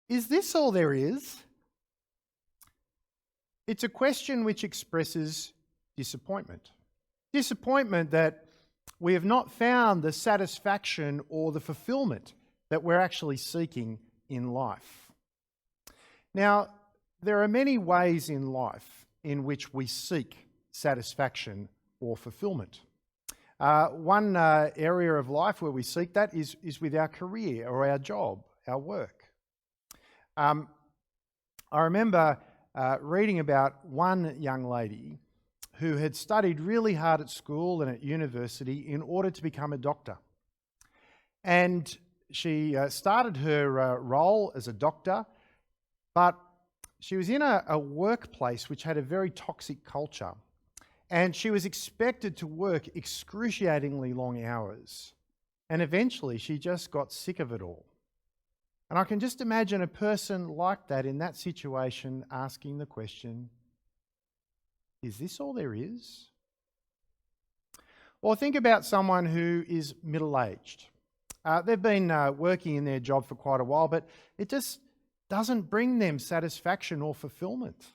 Is this all there is? It's a question which expresses disappointment. Disappointment that we have not found the satisfaction or the fulfillment that we're actually seeking in life. Now, there are many ways in life in which we seek satisfaction or fulfillment. One area of life where we seek that is with our career or our job, our work. I remember reading about one young lady who had studied really hard at school and at university in order to become a doctor. And she started her role as a doctor, but she was in a workplace which had a very toxic culture. And she was expected to work excruciatingly long hours. And eventually she just got sick of it all. And I can just imagine a person like that in that situation asking the question, is this all there is? Or think about someone who is middle-aged. They've been working in their job for quite a while, but it just doesn't bring them satisfaction or fulfillment.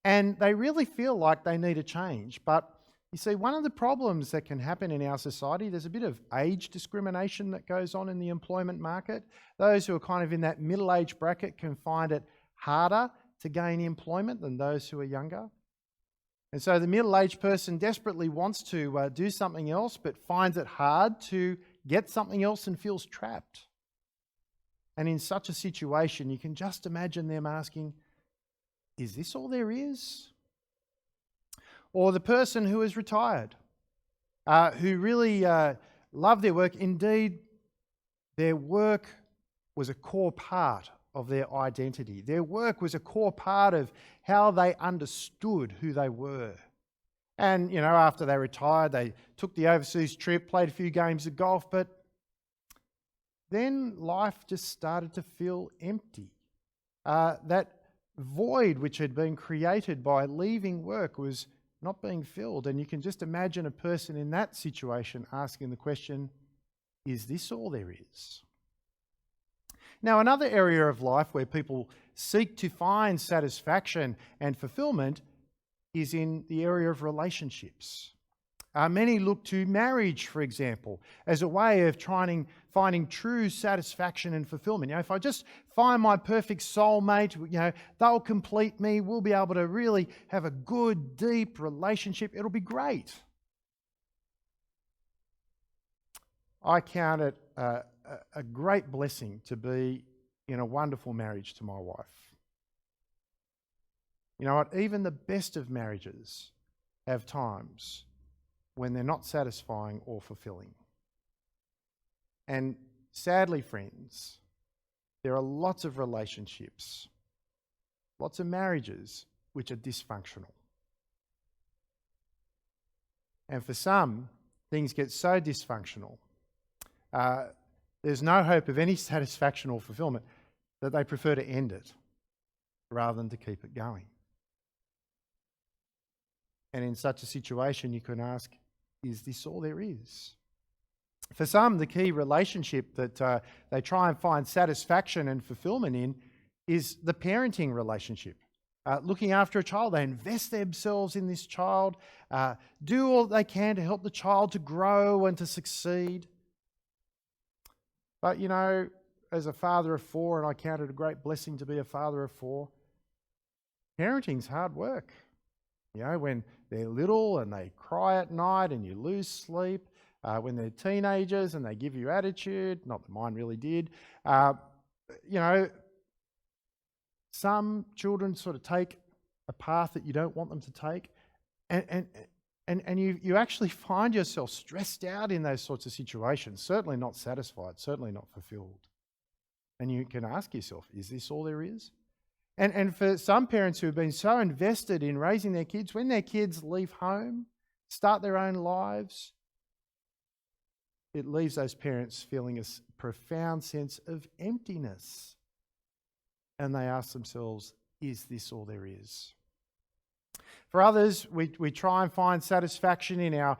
And they really feel like they need a change. But you see, one of the problems that can happen in our society, there's a bit of age discrimination that goes on in the employment market. Those who are kind of in that middle-age bracket can find it harder to gain employment than those who are younger. And so the middle-aged person desperately wants to do something else, but finds it hard to get something else and feels trapped. And in such a situation, you can just imagine them asking, is this all there is? Or the person who is retired, who really love their work. Indeed, their work was a core part of their identity. Their work was a core part of how they understood who they were. And, you know, after they retired, they took the overseas trip, played a few games of golf, but then life just started to feel empty. That void which had been created by leaving work was not being filled. And you can just imagine a person in that situation asking the question, is this all there is? Now, another area of life where people seek to find satisfaction and fulfillment is in the area of relationships. Many look to marriage, for example, as a way of finding true satisfaction and fulfillment. You know, if I just find my perfect soulmate, you know, they'll complete me. We'll be able to really have a good, deep relationship. It'll be great. I count it a great blessing to be in a wonderful marriage to my wife. You know what? Even the best of marriages have times when they're not satisfying or fulfilling. And sadly, friends, there are lots of relationships, lots of marriages which are dysfunctional. And for some, things get so dysfunctional, there's no hope of any satisfaction or fulfillment, that they prefer to end it rather than to keep it going. And in such a situation, you can ask, is this all there is? For some, the key relationship that they try and find satisfaction and fulfillment in is the parenting relationship. Looking after a child, they invest themselves in this child, do all they can to help the child to grow and to succeed. But, you know, as a father of four, and I count it a great blessing to be a father of four, parenting's hard work. You know, when they're little and they cry at night and you lose sleep, when they're teenagers and they give you attitude, not that mine really did, you know, some children sort of take a path that you don't want them to take, and you actually find yourself stressed out in those sorts of situations, certainly not satisfied, certainly not fulfilled. And you can ask yourself, is this all there is? And for some parents who have been so invested in raising their kids, when their kids leave home, start their own lives, it leaves those parents feeling a profound sense of emptiness. And they ask themselves, is this all there is? For others, we try and find satisfaction in our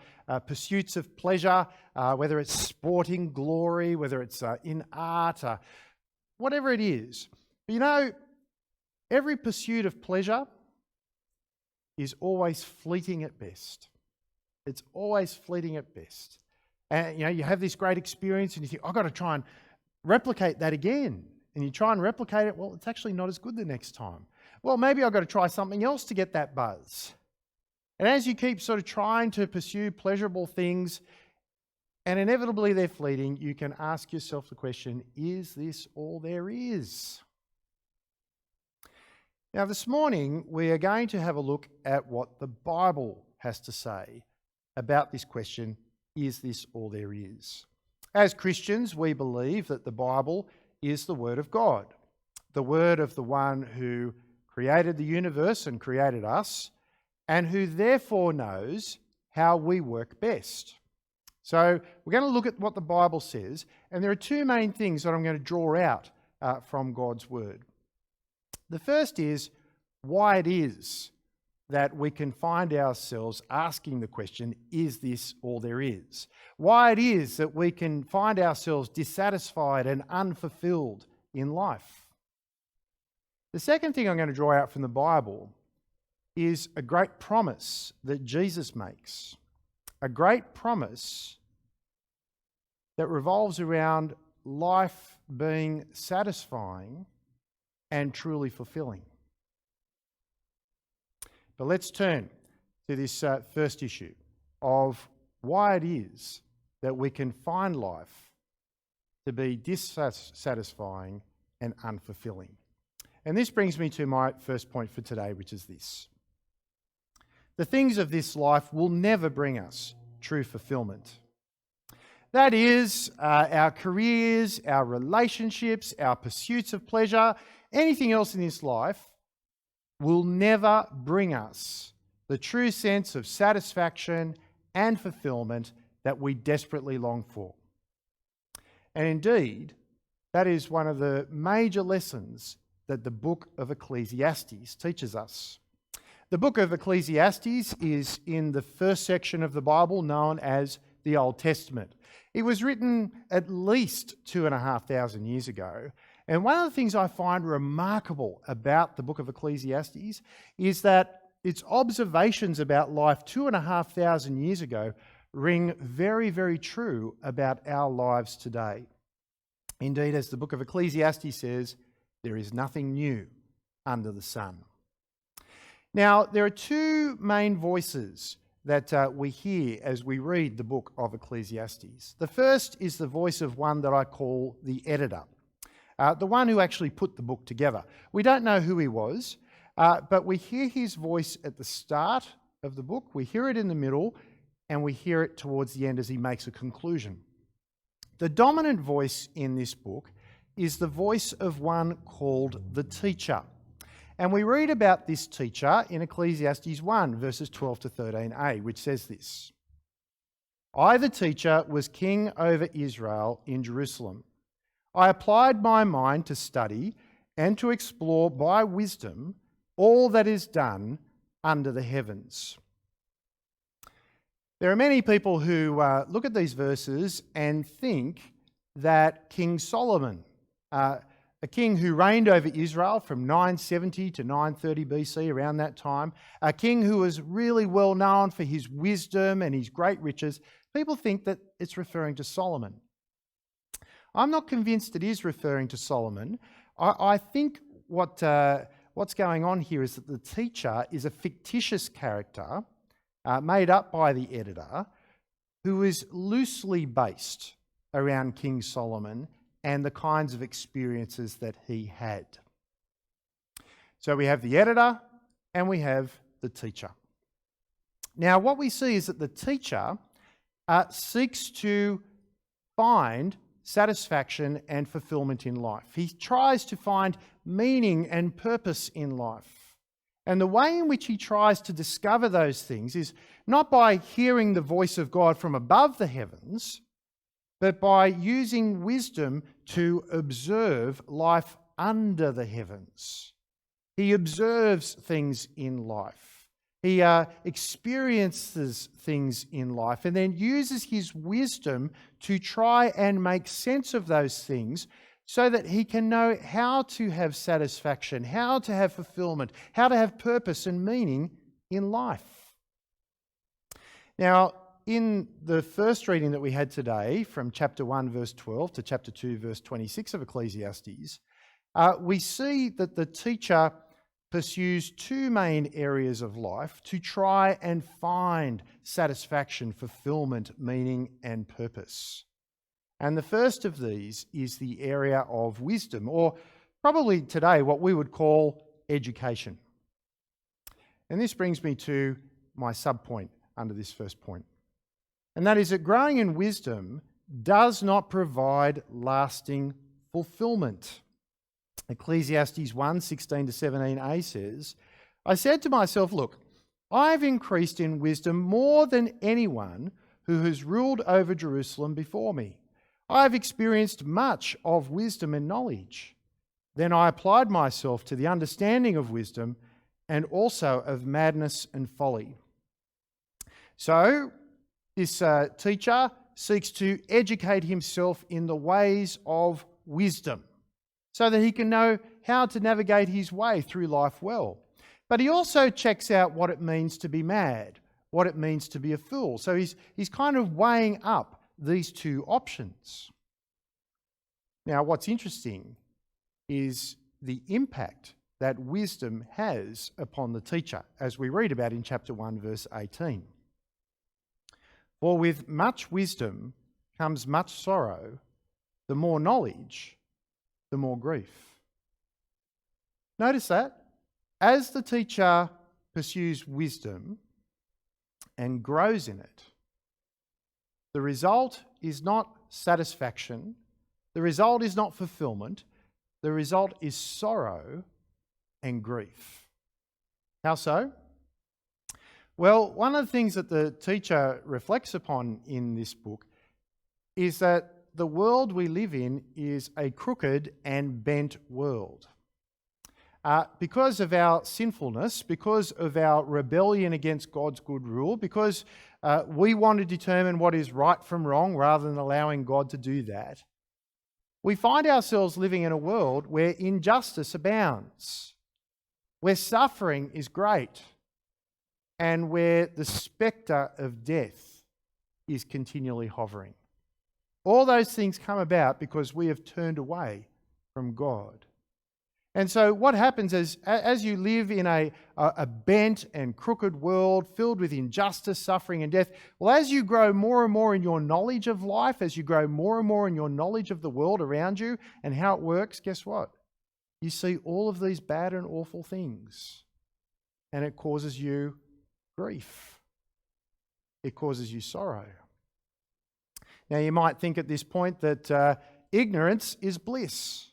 pursuits of pleasure, whether it's sporting glory, whether it's in art, whatever it is. But you know, every pursuit of pleasure is always fleeting at best. It's always fleeting at best. And you have this great experience and you think, I've got to try and replicate that again. And you try and replicate it, well, it's actually not as good the next time. Well, maybe I've got to try something else to get that buzz. And as you keep sort of trying to pursue pleasurable things, and inevitably they're fleeting, you can ask yourself the question, is this all there is? Now, this morning, we are going to have a look at what the Bible has to say about this question, is this all there is? As Christians, we believe that the Bible is the Word of God, the Word of the one who created the universe and created us, and who therefore knows how we work best. So we're going to look at what the Bible says, and there are two main things that I'm going to draw out from God's Word. The first is why it is that we can find ourselves asking the question, is this all there is? Why it is that we can find ourselves dissatisfied and unfulfilled in life. The second thing I'm going to draw out from the Bible is a great promise that Jesus makes. A great promise that revolves around life being satisfying and truly fulfilling. But let's turn to this first issue of why it is that we can find life to be dissatisfying and unfulfilling. And this brings me to my first point for today, which is this. The things of this life will never bring us true fulfillment. That is, our careers, our relationships, our pursuits of pleasure, anything else in this life will never bring us the true sense of satisfaction and fulfillment that we desperately long for. And indeed, that is one of the major lessons that the book of Ecclesiastes teaches us. The book of Ecclesiastes is in the first section of the Bible known as the Old Testament. It was written at least 2,500 years ago. And one of the things I find remarkable about the book of Ecclesiastes is that its observations about life 2,500 years ago ring very, very true about our lives today. Indeed, as the book of Ecclesiastes says, there is nothing new under the sun. Now, there are two main voices that we hear as we read the book of Ecclesiastes. The first is the voice of one that I call the editor, the one who actually put the book together. We don't know who he was, but we hear his voice at the start of the book, we hear it in the middle, and we hear it towards the end as he makes a conclusion. The dominant voice in this book is the voice of one called the teacher. And we read about this teacher in Ecclesiastes 1, verses 12 to 13a, which says this. I, the teacher, was king over Israel in Jerusalem. I applied my mind to study and to explore by wisdom all that is done under the heavens. There are many people who look at these verses and think that King Solomon, a king who reigned over Israel from 970 to 930 BC, around that time, a king who was really well known for his wisdom and his great riches, people think that it's referring to Solomon. I'm not convinced it is referring to Solomon. I think what's going on here is that the teacher is a fictitious character made up by the editor who is loosely based around King Solomon and the kinds of experiences that he had. So we have the editor and we have the teacher. Now what we see is that the teacher seeks to find satisfaction and fulfillment in life. He tries to find meaning and purpose in life. And the way in which he tries to discover those things is not by hearing the voice of God from above the heavens, but by using wisdom to observe life under the heavens. He observes things in life. He experiences things in life and then uses his wisdom to try and make sense of those things so that he can know how to have satisfaction, how to have fulfillment, how to have purpose and meaning in life. Now, in the first reading that we had today, from chapter 1, verse 12 to chapter 2, verse 26 of Ecclesiastes, we see that the teacher pursues two main areas of life to try and find satisfaction, fulfillment, meaning, and purpose. And the first of these is the area of wisdom, or probably today what we would call education. And this brings me to my subpoint under this first point. And that is that growing in wisdom does not provide lasting fulfillment. Ecclesiastes 1, 16 to 17a says, I said to myself, look, I have increased in wisdom more than anyone who has ruled over Jerusalem before me. I have experienced much of wisdom and knowledge. Then I applied myself to the understanding of wisdom and also of madness and folly. So, this teacher seeks to educate himself in the ways of wisdom so that he can know how to navigate his way through life well. But he also checks out what it means to be mad, what it means to be a fool. So he's kind of weighing up these two options. Now, what's interesting is the impact that wisdom has upon the teacher, as we read about in chapter 1, verse 18. For with much wisdom comes much sorrow, the more knowledge, the more grief. Notice that as the teacher pursues wisdom and grows in it, the result is not satisfaction, the result is not fulfillment, the result is sorrow and grief. How so? Well, one of the things that the teacher reflects upon in this book is that the world we live in is a crooked and bent world. Because of our sinfulness, because of our rebellion against God's good rule, because we want to determine what is right from wrong rather than allowing God to do that, we find ourselves living in a world where injustice abounds, where suffering is great, and where the spectre of death is continually hovering. All those things come about because we have turned away from God. And so what happens is, as you live in a bent and crooked world filled with injustice, suffering and death, well, as you grow more and more in your knowledge of life, as you grow more and more in your knowledge of the world around you and how it works, guess what? You see all of these bad and awful things, and it causes you grief. It causes you sorrow. Now, you might think at this point that ignorance is bliss.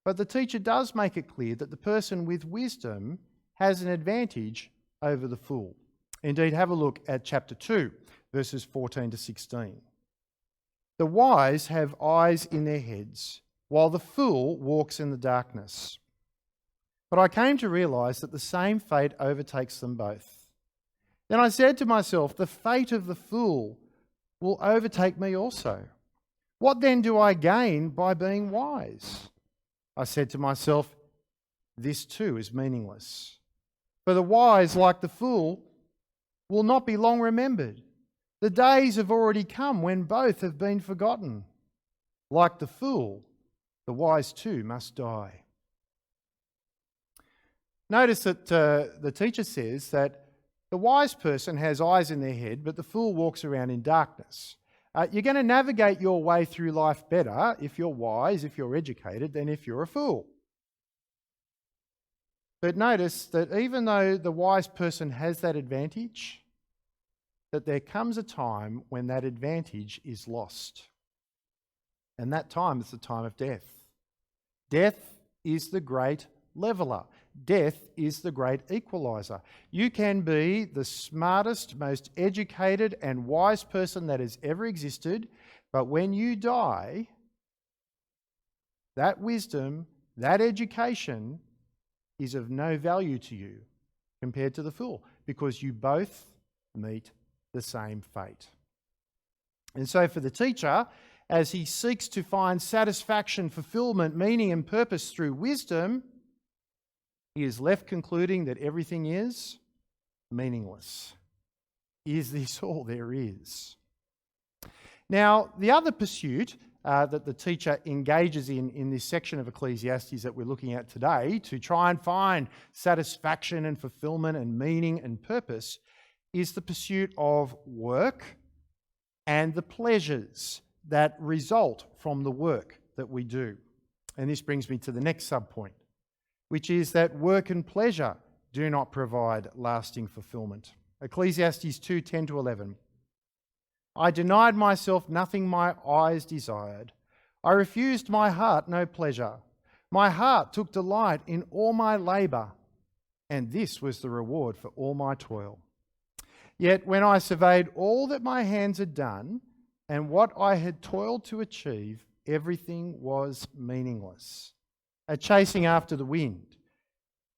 But the teacher does make it clear that the person with wisdom has an advantage over the fool. Indeed, have a look at chapter 2, verses 14 to 16. The wise have eyes in their heads, while the fool walks in the darkness. But I came to realize that the same fate overtakes them both. Then I said to myself, the fate of the fool will overtake me also. What then do I gain by being wise? I said to myself, this too is meaningless. For the wise, like the fool, will not be long remembered. The days have already come when both have been forgotten. Like the fool, the wise too must die. Notice that the teacher says that the wise person has eyes in their head, but the fool walks around in darkness. You're going to navigate your way through life better if you're wise, if you're educated, than if you're a fool. But notice that even though the wise person has that advantage, that there comes a time when that advantage is lost. And that time is the time of death. Death is the great leveller. Death is the great equalizer. You can be the smartest, most educated and wise person that has ever existed, but when you die, that wisdom, that education is of no value to you compared to the fool, because you both meet the same fate. And so for the teacher, as he seeks to find satisfaction, fulfillment, meaning, and purpose through wisdom, he is left concluding that everything is meaningless. Is this all there is? Now, the other pursuit that the teacher engages in this section of Ecclesiastes that we're looking at today to try and find satisfaction and fulfillment and meaning and purpose is the pursuit of work and the pleasures that result from the work that we do. And this brings me to the next subpoint, which is that work and pleasure do not provide lasting fulfillment. Ecclesiastes 2:10-11. I denied myself nothing my eyes desired. I refused my heart no pleasure. My heart took delight in all my labour, and this was the reward for all my toil. Yet when I surveyed all that my hands had done, and what I had toiled to achieve, everything was meaningless, a chasing after the wind.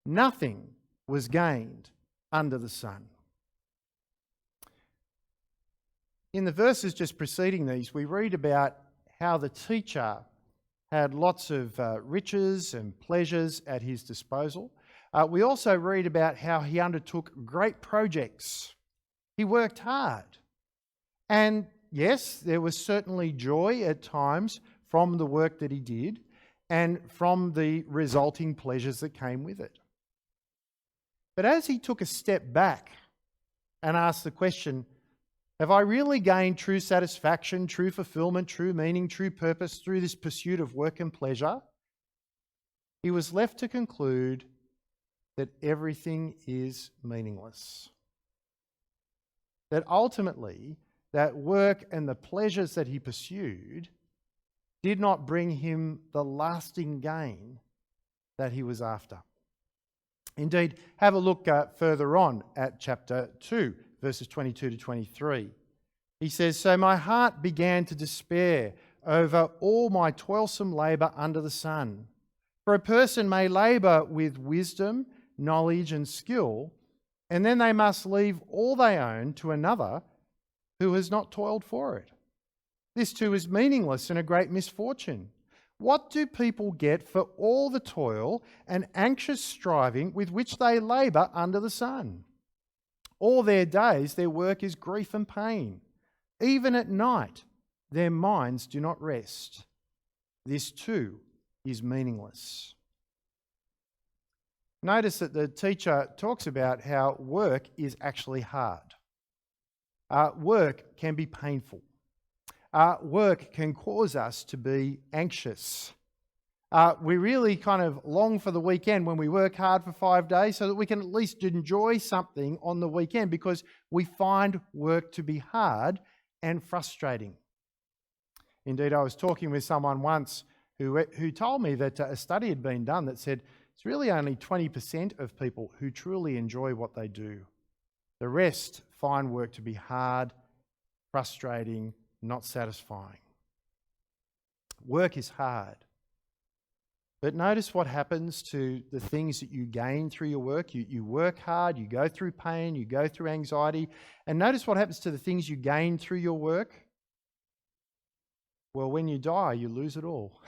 Nothing was gained under the sun. In the verses just preceding these, we read about how the teacher had lots of riches and pleasures at his disposal. We also read about how he undertook great projects. He worked hard. And yes, there was certainly joy at times from the work that he did and from the resulting pleasures that came with it. But as he took a step back and asked the question, have I really gained true satisfaction, true fulfillment, true meaning, true purpose through this pursuit of work and pleasure? He was left to conclude that everything is meaningless. That ultimately, that work and the pleasures that he pursued did not bring him the lasting gain that he was after. Indeed, have a look further on at chapter 2, verses 22-23. He says, So my heart began to despair over all my toilsome labour under the sun. For a person may labour with wisdom, knowledge and skill, and then they must leave all they own to another who has not toiled for it. This too is meaningless and a great misfortune. What do people get for all the toil and anxious striving with which they labour under the sun? All their days their work is grief and pain. Even at night their minds do not rest. This too is meaningless. Notice that the teacher talks about how work is actually hard. Work can be painful. Work can cause us to be anxious. We really kind of long for the weekend when we work hard for 5 days so that we can at least enjoy something on the weekend because we find work to be hard and frustrating. Indeed, I was talking with someone once who told me that a study had been done that said it's really only 20% of people who truly enjoy what they do. The rest find work to be hard, frustrating, not satisfying. Work is hard. But notice what happens to the things that you gain through your work. You work hard, you go through pain, you go through anxiety. And notice what happens to the things you gain through your work. Well, when you die, you lose it all.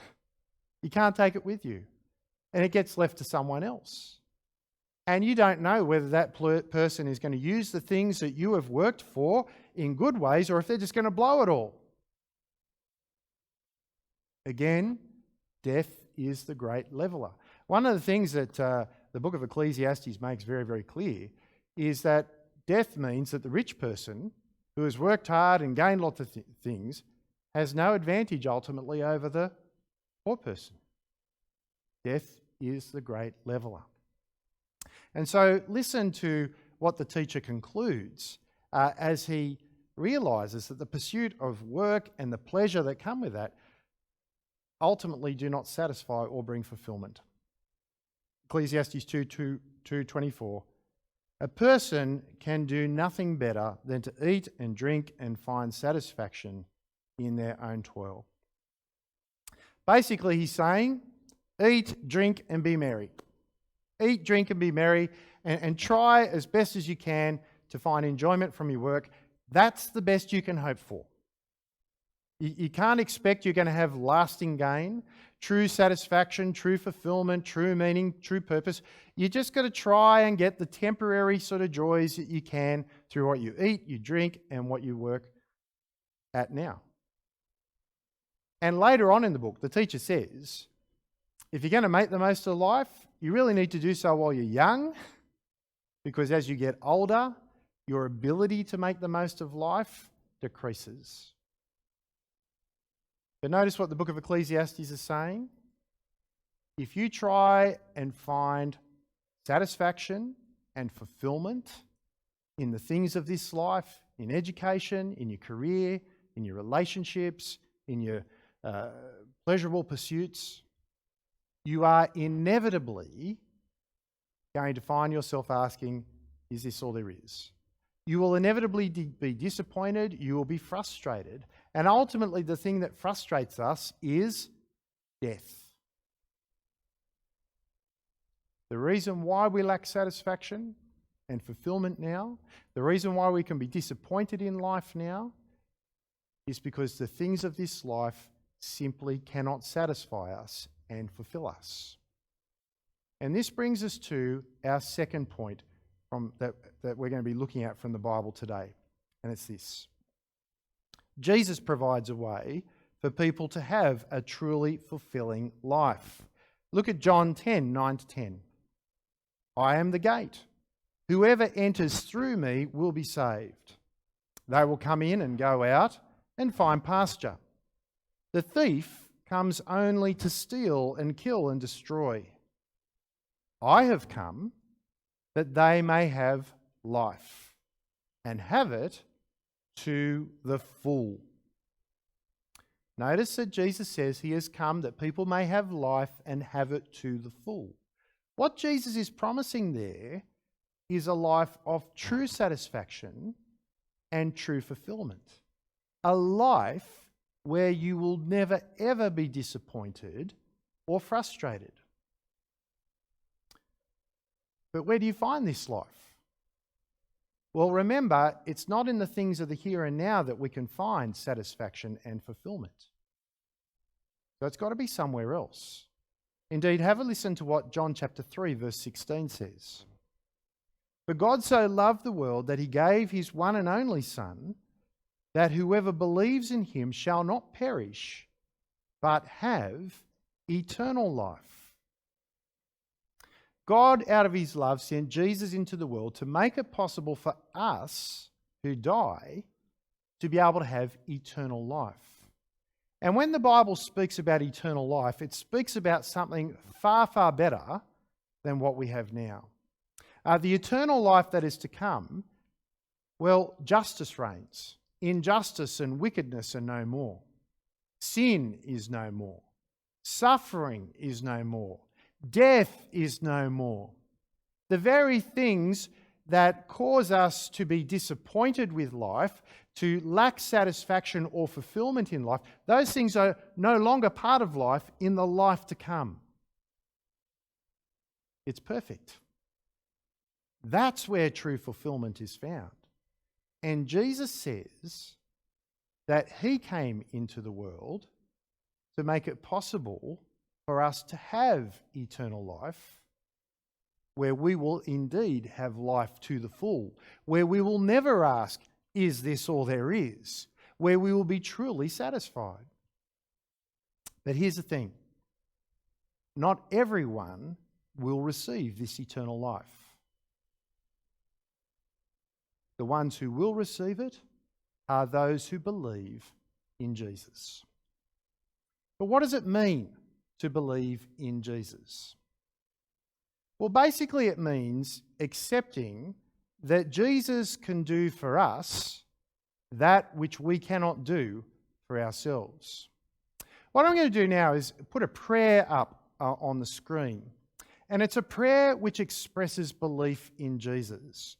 You can't take it with you. And it gets left to someone else. And you don't know whether that person is going to use the things that you have worked for in good ways or if they're just going to blow it all. Again, death is the great leveler. One of the things that the book of Ecclesiastes makes very, very clear is that death means that the rich person who has worked hard and gained lots of things has no advantage ultimately over the poor person. Death is the great leveler. And so listen to what the teacher concludes as he realises that the pursuit of work and the pleasure that come with that ultimately do not satisfy or bring fulfillment. Ecclesiastes 2:24. A person can do nothing better than to eat and drink and find satisfaction in their own toil. Basically, he's saying, eat, drink, and be merry. Eat, drink, and be merry, and try as best as you can to find enjoyment from your work. That's the best you can hope for. You can't expect you're going to have lasting gain, true satisfaction, true fulfillment, true meaning, true purpose. You just got to try and get the temporary sort of joys that you can through what you eat, you drink, and what you work at now. And later on in the book, the teacher says, if you're going to make the most of life, you really need to do so while you're young, because as you get older, your ability to make the most of life decreases. But notice what the book of Ecclesiastes is saying. If you try and find satisfaction and fulfillment in the things of this life, in education, in your career, in your relationships, in your pleasurable pursuits, you are inevitably going to find yourself asking, is this all there is? You will inevitably be disappointed, you will be frustrated, and ultimately the thing that frustrates us is death. The reason why we lack satisfaction and fulfillment now, the reason why we can be disappointed in life now, is because the things of this life simply cannot satisfy us and fulfill us. And this brings us to our second point that we're going to be looking at from the Bible today, and it's this. Jesus provides a way for people to have a truly fulfilling life. Look at John 10, 9-10. I am the gate. Whoever enters through me will be saved. They will come in and go out and find pasture. The thief comes only to steal and kill and destroy. I have come that they may have life and have it to the full. Notice that Jesus says he has come that people may have life and have it to the full. What Jesus is promising there is a life of true satisfaction and true fulfillment. A life where you will never ever be disappointed or frustrated. But where do you find this life? Well, remember, it's not in the things of the here and now that we can find satisfaction and fulfillment. So it's got to be somewhere else. Indeed, have a listen to what John chapter 3, verse 16 says. For God so loved the world that he gave his one and only Son, that whoever believes in him shall not perish, but have eternal life. God, out of his love, sent Jesus into the world to make it possible for us who die to be able to have eternal life. And when the Bible speaks about eternal life, it speaks about something far, far better than what we have now. The eternal life that is to come, well, justice reigns. Injustice and wickedness are no more. Sin is no more. Suffering is no more. Death is no more. The very things that cause us to be disappointed with life, to lack satisfaction or fulfillment in life, those things are no longer part of life in the life to come. It's perfect. That's where true fulfillment is found. And Jesus says that he came into the world to make it possible for us to have eternal life, where we will indeed have life to the full, where we will never ask, is this all there is? Where we will be truly satisfied. But here's the thing. Not everyone will receive this eternal life. The ones who will receive it are those who believe in Jesus. But what does it mean to believe in Jesus? Well, basically it means accepting that Jesus can do for us that which we cannot do for ourselves. What I'm going to do now is put a prayer up on the screen. And it's a prayer which expresses belief in Jesus.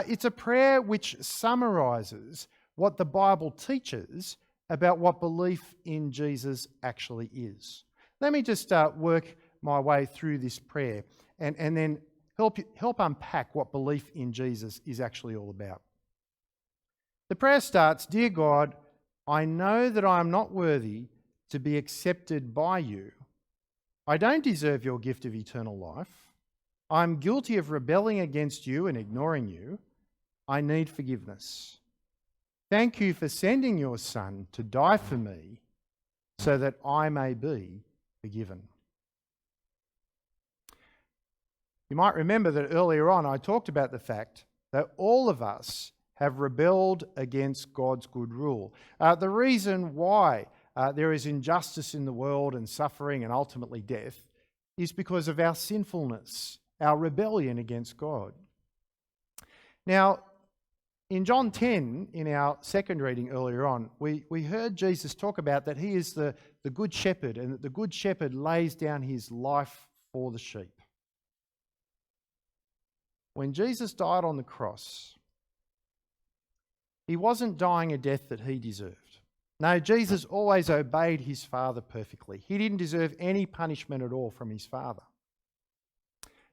It's a prayer which summarizes what the Bible teaches about what belief in Jesus actually is. Let me just work my way through this prayer and then help unpack what belief in Jesus is actually all about. The prayer starts, Dear God, I know that I am not worthy to be accepted by you. I don't deserve your gift of eternal life. I am guilty of rebelling against you and ignoring you. I need forgiveness. Thank you for sending your Son to die for me so that I may be forgiven. You might remember that earlier on I talked about the fact that all of us have rebelled against God's good rule. The reason why there is injustice in the world and suffering and ultimately death is because of our sinfulness, our rebellion against God. Now, in John 10, in our second reading earlier on, we heard Jesus talk about that he is the good shepherd and that the good shepherd lays down his life for the sheep. When Jesus died on the cross, he wasn't dying a death that he deserved. No, Jesus always obeyed his Father perfectly. He didn't deserve any punishment at all from his Father.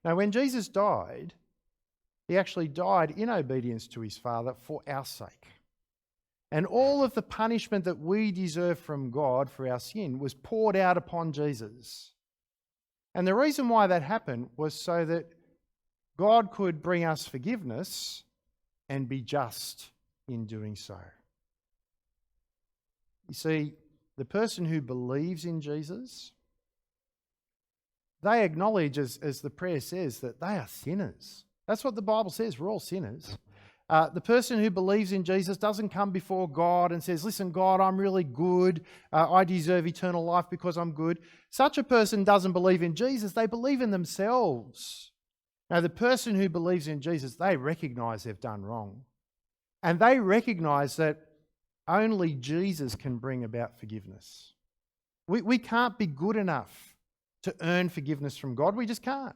Now, when Jesus died, he actually died in obedience to his Father for our sake. And all of the punishment that we deserve from God for our sin was poured out upon Jesus. And the reason why that happened was so that God could bring us forgiveness and be just in doing so. You see, the person who believes in Jesus, they acknowledge, as the prayer says, that they are sinners. That's what the Bible says. We're all sinners. The person who believes in Jesus doesn't come before God and says, listen, God, I'm really good. I deserve eternal life because I'm good. Such a person doesn't believe in Jesus. They believe in themselves. Now, the person who believes in Jesus, they recognize they've done wrong. And they recognize that only Jesus can bring about forgiveness. We can't be good enough to earn forgiveness from God. We just can't.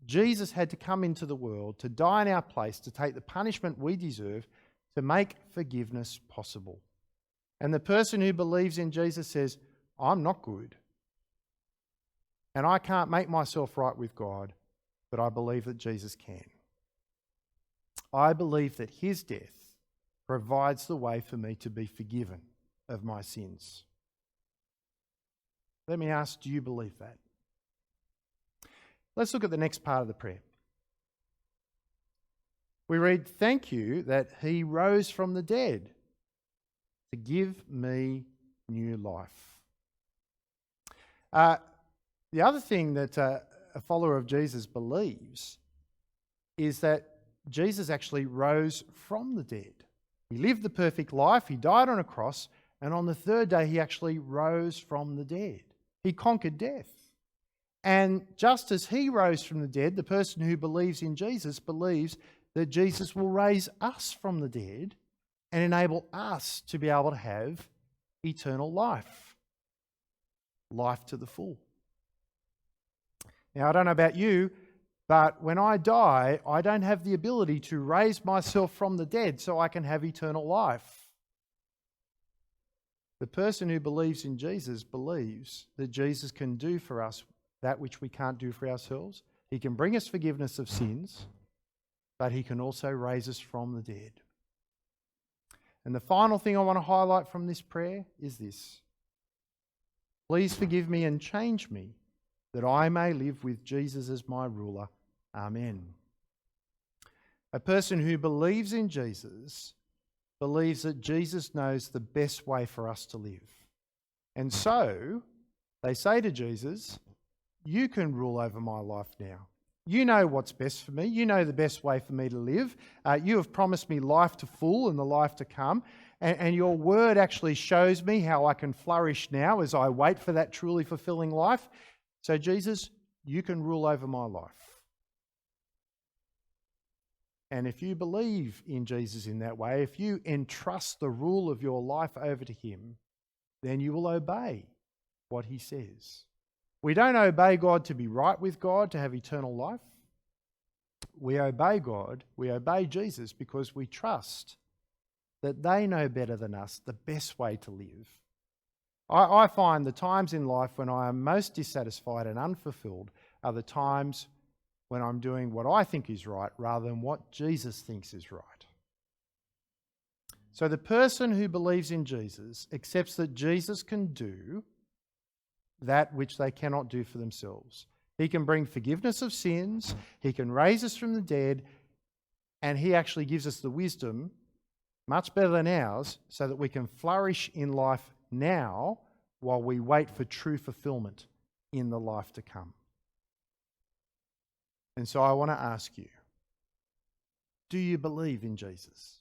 Jesus had to come into the world to die in our place, to take the punishment we deserve, to make forgiveness possible. And the person who believes in Jesus says, I'm not good. And I can't make myself right with God, but I believe that Jesus can. I believe that his death provides the way for me to be forgiven of my sins. Let me ask, do you believe that? Let's look at the next part of the prayer. We read, thank you that he rose from the dead to give me new life. The other thing that a follower of Jesus believes is that Jesus actually rose from the dead. He lived the perfect life, he died on a cross, and on the third day he actually rose from the dead. He conquered death. And just as he rose from the dead, the person who believes in Jesus believes that Jesus will raise us from the dead and enable us to be able to have eternal life. Life to the full. Now, I don't know about you, but when I die, I don't have the ability to raise myself from the dead so I can have eternal life. The person who believes in Jesus believes that Jesus can do for us that which we can't do for ourselves. He can bring us forgiveness of sins, but he can also raise us from the dead. And the final thing I want to highlight from this prayer is this. Please forgive me and change me, that I may live with Jesus as my ruler. Amen. A person who believes in Jesus believes that Jesus knows the best way for us to live. And so they say to Jesus, you can rule over my life now. You know what's best for me. You know the best way for me to live. You have promised me life to full and the life to come. And your word actually shows me how I can flourish now as I wait for that truly fulfilling life. So Jesus, you can rule over my life. And if you believe in Jesus in that way, if you entrust the rule of your life over to him, then you will obey what he says. We don't obey God to be right with God, to have eternal life. We obey God, we obey Jesus because we trust that they know better than us the best way to live. I find the times in life when I am most dissatisfied and unfulfilled are the times when I'm doing what I think is right rather than what Jesus thinks is right. So the person who believes in Jesus accepts that Jesus can do that which they cannot do for themselves. He can bring forgiveness of sins, he can raise us from the dead, and he actually gives us the wisdom, much better than ours, so that we can flourish in life now while we wait for true fulfillment in the life to come. And so I want to ask you, do you believe in Jesus?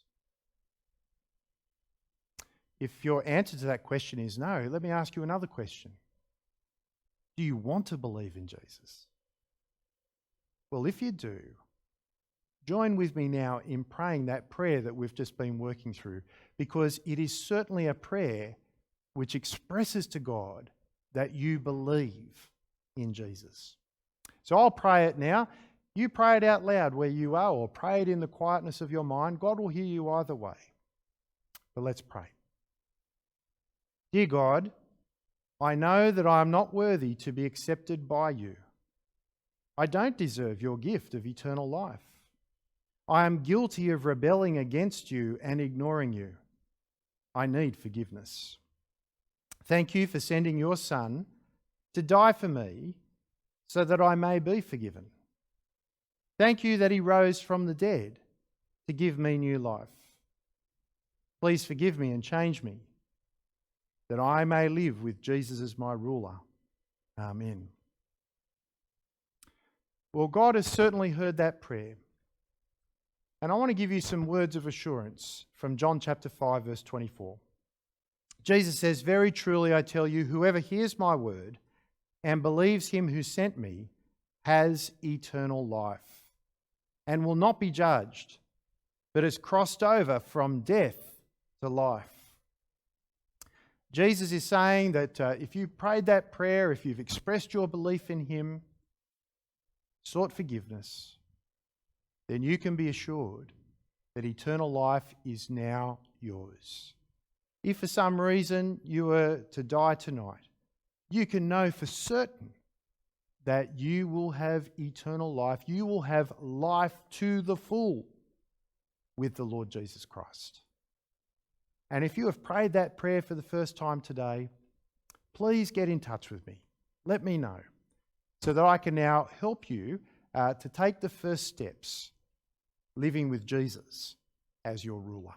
If your answer to that question is no, let me ask you another question. Do you want to believe in Jesus? Well, if you do, join with me now in praying that prayer that we've just been working through, because it is certainly a prayer which expresses to God that you believe in Jesus. So I'll pray it now. You pray it out loud where you are, or pray it in the quietness of your mind. God will hear you either way. But let's pray. Dear God, I know that I am not worthy to be accepted by you. I don't deserve your gift of eternal life. I am guilty of rebelling against you and ignoring you. I need forgiveness. Thank you for sending your Son to die for me so that I may be forgiven. Thank you that he rose from the dead to give me new life. Please forgive me and change me, that I may live with Jesus as my ruler. Amen. Well, God has certainly heard that prayer. And I want to give you some words of assurance from John chapter 5, verse 24. Jesus says, "Very truly I tell you, whoever hears my word and believes him who sent me has eternal life and will not be judged, but has crossed over from death to life." Jesus is saying that if you prayed that prayer, if you've expressed your belief in him, sought forgiveness, then you can be assured that eternal life is now yours. If for some reason you were to die tonight, you can know for certain that you will have eternal life. You will have life to the full with the Lord Jesus Christ. And if you have prayed that prayer for the first time today, please get in touch with me. Let me know so that I can now help you to take the first steps living with Jesus as your ruler.